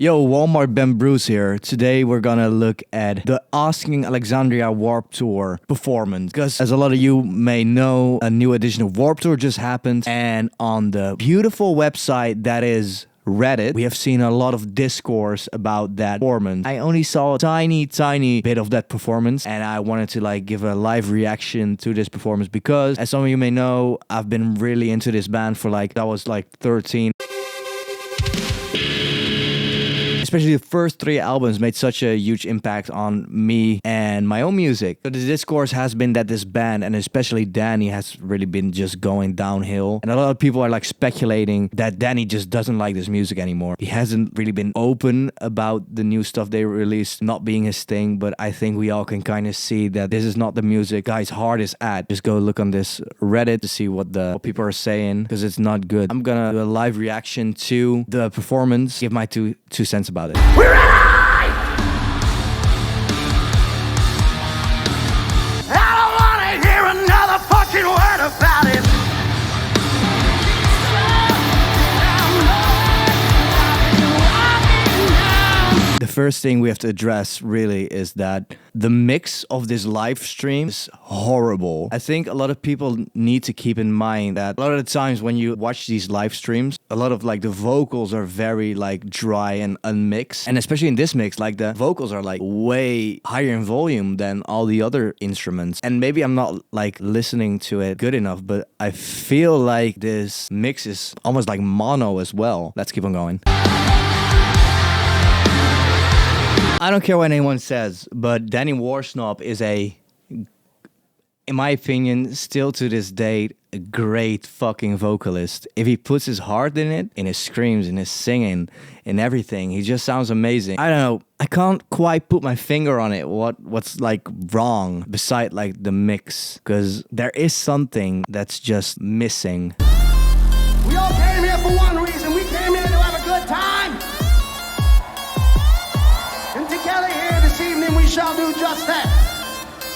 Yo, Walmart Ben Bruce here. Today we're gonna look at the Asking Alexandria Warped Tour performance. Because as a lot of you may know, a new edition of Warped Tour just happened. And on the beautiful website that is Reddit, we have seen a lot of discourse about that performance. I only saw a tiny bit of that performance, and I wanted to give a live reaction to this performance because, as some of you may know, I've been really into this band for I was 13. Especially the first 3 albums made such a huge impact on me and my own music. So the discourse has been that this band, and especially Danny, has really been just going downhill. And a lot of people are speculating that Danny just doesn't like this music anymore. He hasn't really been open about the new stuff they released not being his thing, but I think we all can kind of see that this is not the music guy's heart is at. Just go look on this Reddit to see what people are saying, because it's not good. I'm gonna do a live reaction to the performance, give my two cents about it. We're alive! I don't want to hear another fucking word about it. The first thing we have to address really is that the mix of this live stream is horrible. I think a lot of people need to keep in mind that a lot of the times when you watch these live streams, a lot of the vocals are very dry and unmixed. And especially in this mix, the vocals are way higher in volume than all the other instruments. And maybe I'm not listening to it good enough, but I feel like this mix is almost mono as well. Let's keep on going. I don't care what anyone says, but Danny Warsnop is in my opinion, still to this date, a great fucking vocalist. If he puts his heart in it, in his screams, in his singing, in everything, he just sounds amazing. I don't know, I can't quite put my finger on it, what's wrong beside the mix, because there is something that's just missing. We all came here for one reason. We came here to have a good time. And together here this evening we shall do just that.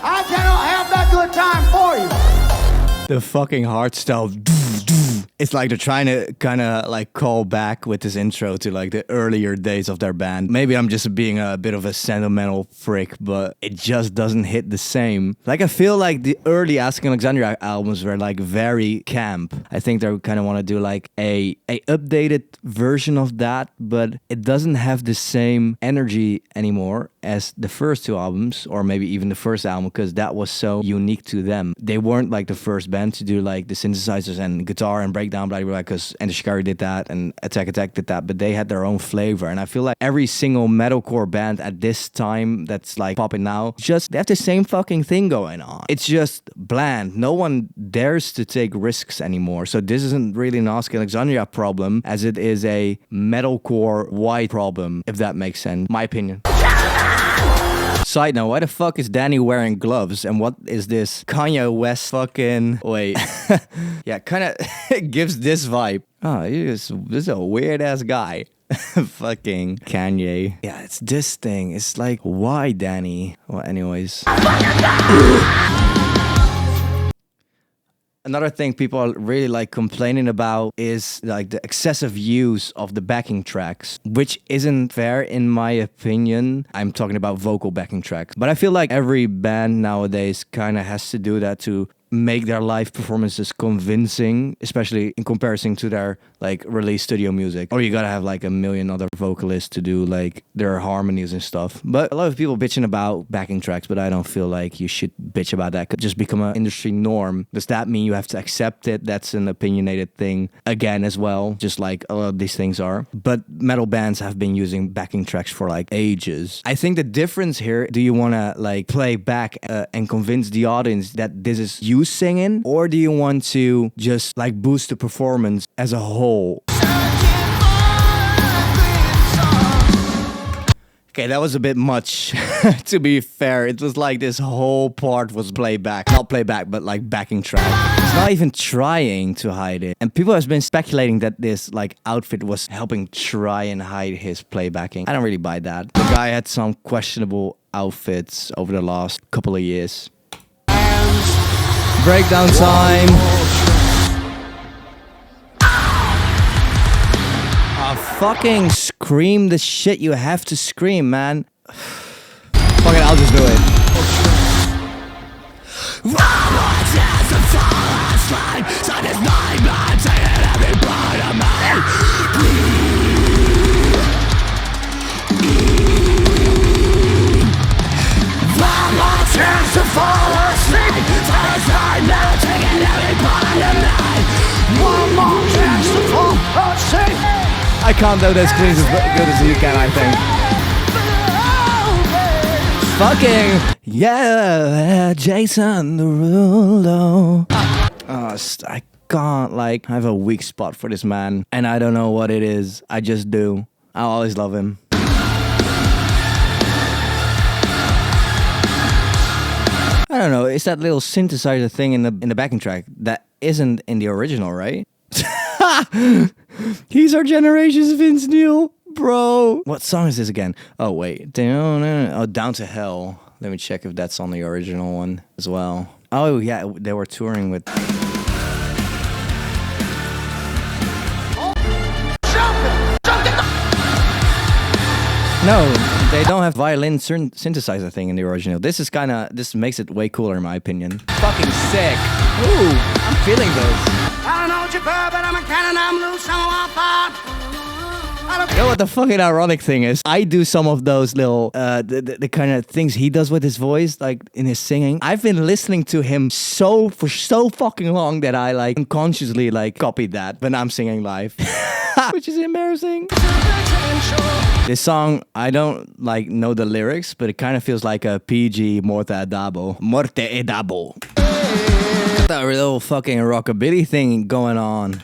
I cannot have that good time for you. The fucking heart style. It's they're trying to kind of call back with this intro to the earlier days of their band. Maybe I'm just being a bit of a sentimental prick, but it just doesn't hit the same. I feel the early Asking Alexandria albums were very camp. I think they kind of want to do a updated version of that, but it doesn't have the same energy anymore as the first 2 albums, or maybe even the first album, because that was so unique to them. They weren't the first band to do the synthesizers and guitar and breakdown, blah, blah, blah, because Enter Shikari did that and Attack did that, but they had their own flavor. And I feel every single metalcore band at this time that's popping now, they have the same fucking thing going on. It's just bland. No one dares to take risks anymore. So this isn't really an Asking Alexandria problem, as it is a metalcore wide problem, if that makes sense. My opinion. Side note, why the fuck is Danny wearing gloves? And what is this Kanye West fucking... Wait. Yeah, kind of gives this vibe. Oh, this is a weird-ass guy. Fucking Kanye. Yeah, it's this thing. It's why, Danny? Well, anyways. Another thing people are really complaining about is the excessive use of the backing tracks, which isn't fair in my opinion. I'm talking about vocal backing tracks. But I feel every band nowadays kind of has to do that to make their live performances convincing, especially in comparison to their release studio music. Or you gotta have a million other vocalists to do their harmonies and stuff. But a lot of people bitching about backing tracks, but I don't feel you should bitch about that. Could just become an industry norm. Does that mean you have to accept it? That's an opinionated thing again as well, just a lot of these things are. But metal bands have been using backing tracks for ages. I think the difference here, do you wanna play back and convince the audience that this is you singing, or do you want to just boost the performance as a whole? Okay, that was a bit much. To be fair, it was this whole part was playback. Not playback, but backing track. It's not even trying to hide it. And people have been speculating that this outfit was helping try and hide his playbacking. I don't really buy that. The guy had some questionable outfits over the last couple of years. Breakdown time. A fucking scream the shit you have to scream, man. Fuck it, I'll just do it. I can't do those screams as good as you can, I think. Fucking yeah, Jason Derulo. I can't, like, I have a weak spot for this man, and I don't know what it is. I just do. I always love him. I don't know. It's that little synthesizer thing in the backing track that isn't in the original, right? He's our generation's Vince Neil, bro. What song is this again? Oh wait, Down to Hell. Let me check if that's on the original one as well. Oh yeah, they were touring with. No, they don't have violin synthesizer thing in the original. This makes it way cooler in my opinion. Fucking sick. Ooh, I'm feeling this. I don't know what you're but I'm a cannon, I'm loose, you know what the fucking ironic thing is? I do some of those little, the kind of things he does with his voice, like in his singing. I've been listening to him for so fucking long that I like unconsciously like copied that when I'm singing live. Which is embarrassing. This song, I don't like know the lyrics, but it kind of feels like a PG Morte e Dabo. That little fucking rockabilly thing going on.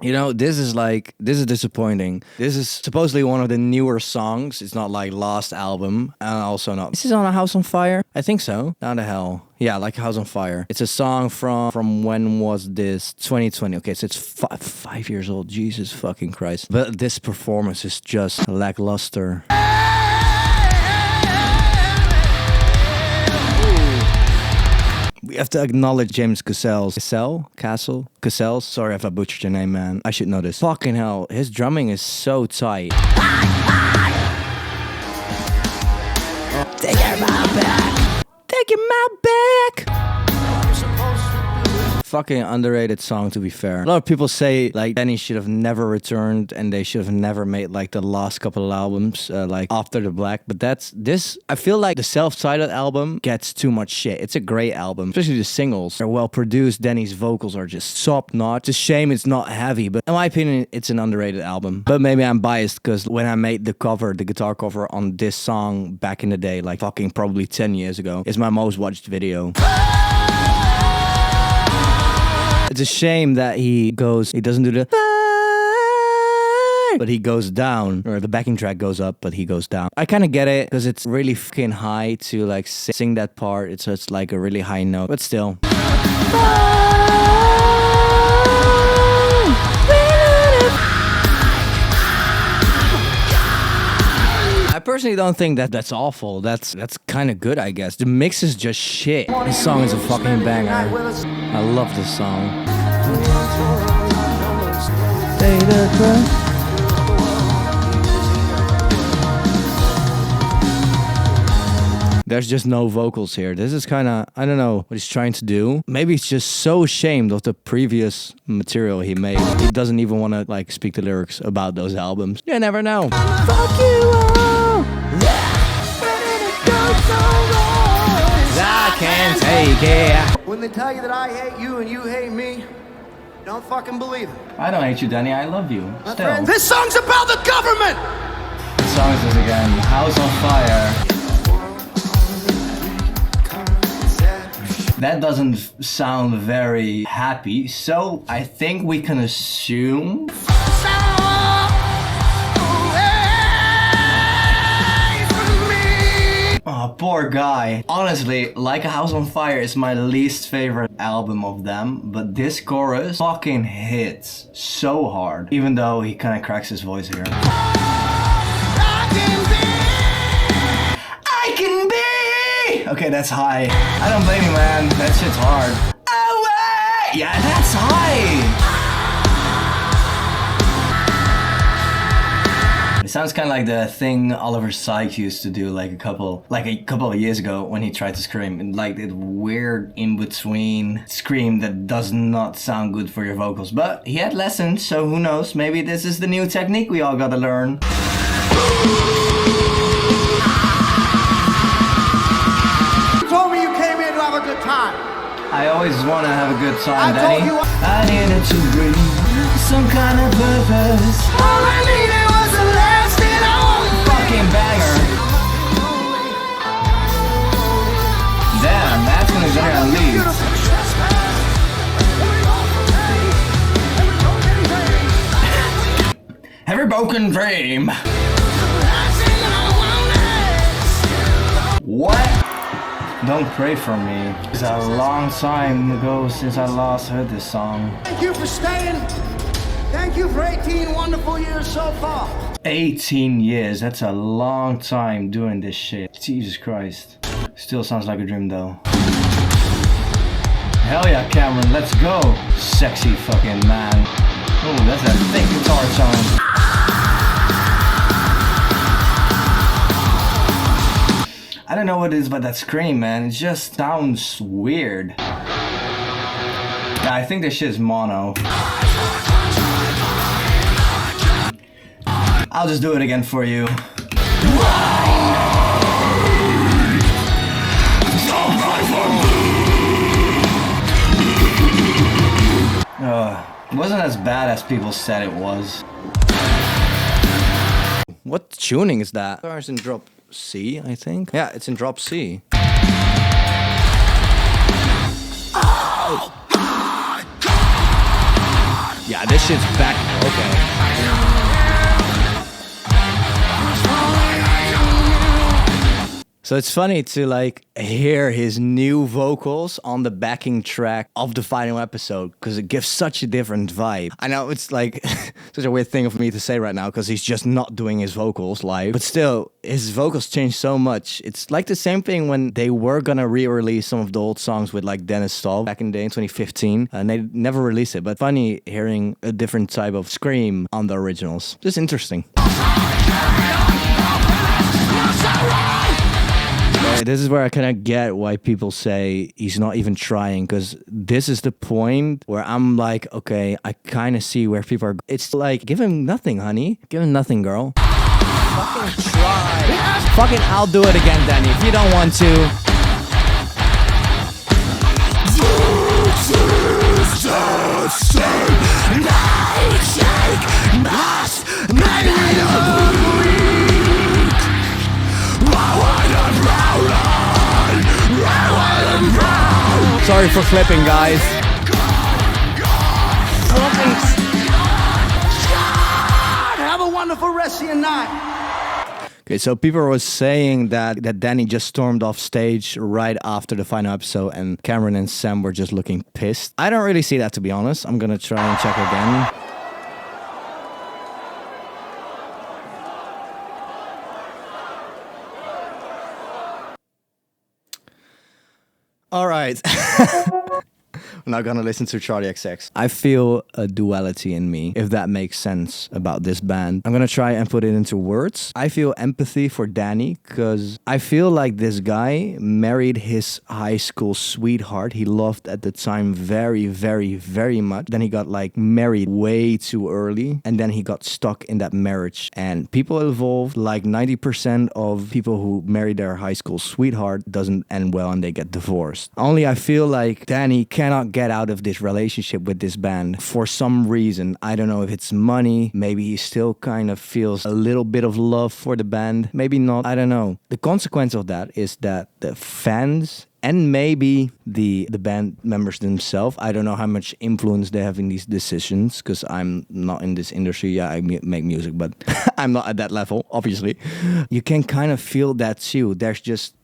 You know, this is disappointing. This is supposedly one of the newer songs. It's not like last album, and also not. This is on A House on Fire? I think so. Down to Hell. Yeah, like House on Fire. It's a song from when was this? 2020. Okay, so it's 5 years old. Jesus fucking Christ. But this performance is just lackluster. We have to acknowledge James Cassell's. Cassell? Sorry if I butchered your name, man. I should know this. Fucking hell, his drumming is so tight. Take your mouth back! Take your mouth back! Fucking underrated song, to be fair. A lot of people say like Danny should have never returned and they should have never made like the last couple of albums like After the Black, but I feel like the self-titled album gets too much shit. It's a great album, especially the singles. They're well produced. Danny's vocals are just top notch. It's a shame it's not heavy, but in my opinion it's an underrated album. But maybe I'm biased because when I made the guitar cover on this song back in the day, like fucking probably 10 years ago, it's my most watched video. It's a shame that he doesn't do the but he goes down, or the backing track goes up but he goes down. I kind of get it because it's really fucking high to like sing that part. It's like a really high note, but still. I personally don't think that's awful. That's kind of good, I guess. The mix is just shit. This song is a fucking banger. I love this song. There's just no vocals here. This is kind of, I don't know what he's trying to do. Maybe he's just so ashamed of the previous material he made. He doesn't even want to like speak the lyrics about those albums. You never know. Fuck you all. I can't take it. When they tell you that I hate you and you hate me, don't fucking believe it. I don't hate you, Danny. I love you. Still. This song's about the government. What song is this again? House on Fire. That doesn't sound very happy, so I think we can assume. Oh, poor guy. Honestly, Like a House on Fire is my least favorite album of them, but this chorus fucking hits so hard, even though he kind of cracks his voice here. I can be! Okay, that's high. I don't blame you, man. That shit's hard. Yeah, that's high! sounds kind of like the thing Oliver Sykes used to do like a couple of years ago when he tried to scream. And like that weird in-between scream that does not sound good for your vocals. But he had lessons, so who knows? Maybe this is the new technique we all gotta learn. You told me you came here to have a good time. I always want to have a good time, I Danny. told you I needed to breathe some kind of purpose. all I needed was a lasting Fucking banger. Damn, that's gonna go on lead. Every broken dream. What? Don't pray for me. It's a long time ago since I last heard this song. Thank you for staying. Thank you for 18 wonderful years so far. 18 years, that's a long time doing this shit. Jesus Christ. Still sounds like a dream though. Hell yeah, Cameron, let's go. Sexy fucking man. Oh, that's a thick guitar tone. I don't know what it is about that scream, man. It just sounds weird. Yeah, I think this shit is mono. I'll just do it again for you. It wasn't as bad as people said it was. What tuning is that? It's in drop C, I think. Yeah, it's in drop C. Oh my God. Yeah, this shit's back. Okay. So it's funny to like hear his new vocals on the backing track of the final episode because it gives such a different vibe. I know it's like such a weird thing for me to say right now because he's just not doing his vocals live, but still his vocals change so much. It's like the same thing when they were gonna re-release some of the old songs with like Dennis Stahl back in the day in 2015 and they never released it, but funny hearing a different type of scream on the originals. Just interesting. This is where I kind of get why people say he's not even trying, because this is the point where I'm like, okay, I kind of see where people are. It's like, give him nothing, honey. Give him nothing, girl. Fucking try. Fucking, I'll do it again, Danny, if you don't want to. Sorry for flipping, guys. Have a wonderful rest of your night. Okay, so people were saying that Danny just stormed off stage right after the final episode and Cameron and Sam were just looking pissed. I don't really see that, to be honest. I'm gonna try and check again. All right. I'm not gonna listen to Charlie XX. I feel a duality in me, if that makes sense, about this band. I'm gonna try and put it into words. I feel empathy for Danny, because I feel like this guy married his high school sweetheart he loved at the time very, very, very much. Then he got like married way too early, and then he got stuck in that marriage. And people evolve, like 90% of people who marry their high school sweetheart doesn't end well and they get divorced. Only I feel like Danny cannot get out of this relationship with this band for some reason. I don't know if it's money, maybe he still kind of feels a little bit of love for the band, maybe not, I don't know. The consequence of that is that the fans and maybe the band members themselves, I don't know how much influence they have in these decisions, because I'm not in this industry. Yeah, I make music, but I'm not at that level, obviously. You can kind of feel that too.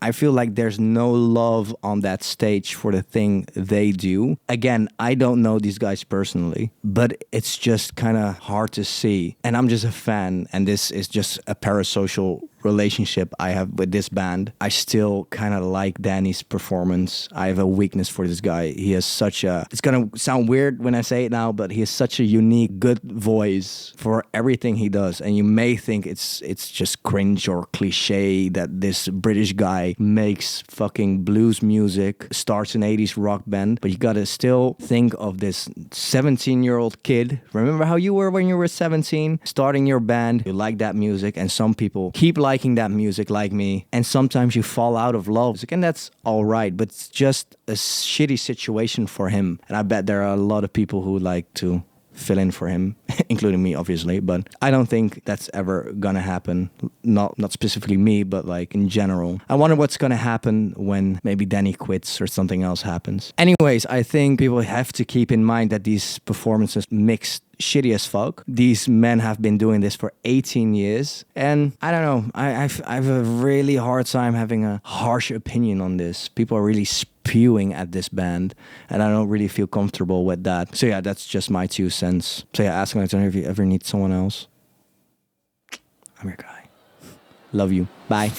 I feel like there's no love on that stage for the thing they do. Again, I don't know these guys personally, but it's just kind of hard to see. And I'm just a fan, and this is just a parasocial relationship I have with this band, I still kind of like Danny's performance. I have a weakness for this guy. He has such a, it's gonna sound weird when I say it now, but he has such a unique, good voice for everything he does. And you may think it's just cringe or cliche that this British guy makes fucking blues music, starts an 80s rock band, but you gotta still think of this 17-year-old kid. Remember how you were when you were 17? Starting your band, you like that music, and some people keep liking that music like me, and sometimes you fall out of love, and that's all right, but it's just a shitty situation for him. And I bet there are a lot of people who would like to fill in for him, including me, obviously, but I don't think that's ever gonna happen. Not specifically me, but like in general. I wonder what's gonna happen when maybe Danny quits or something else happens. Anyways, I think people have to keep in mind that these performances mixed shitty as fuck. These men have been doing this for 18 years, and I don't know, I have a really hard time having a harsh opinion on this. People are really spewing at this band, and I don't really feel comfortable with that. So yeah, that's just my 2 cents. So yeah, ask Alexandria if you ever need someone else. I'm your guy. Love you. Bye.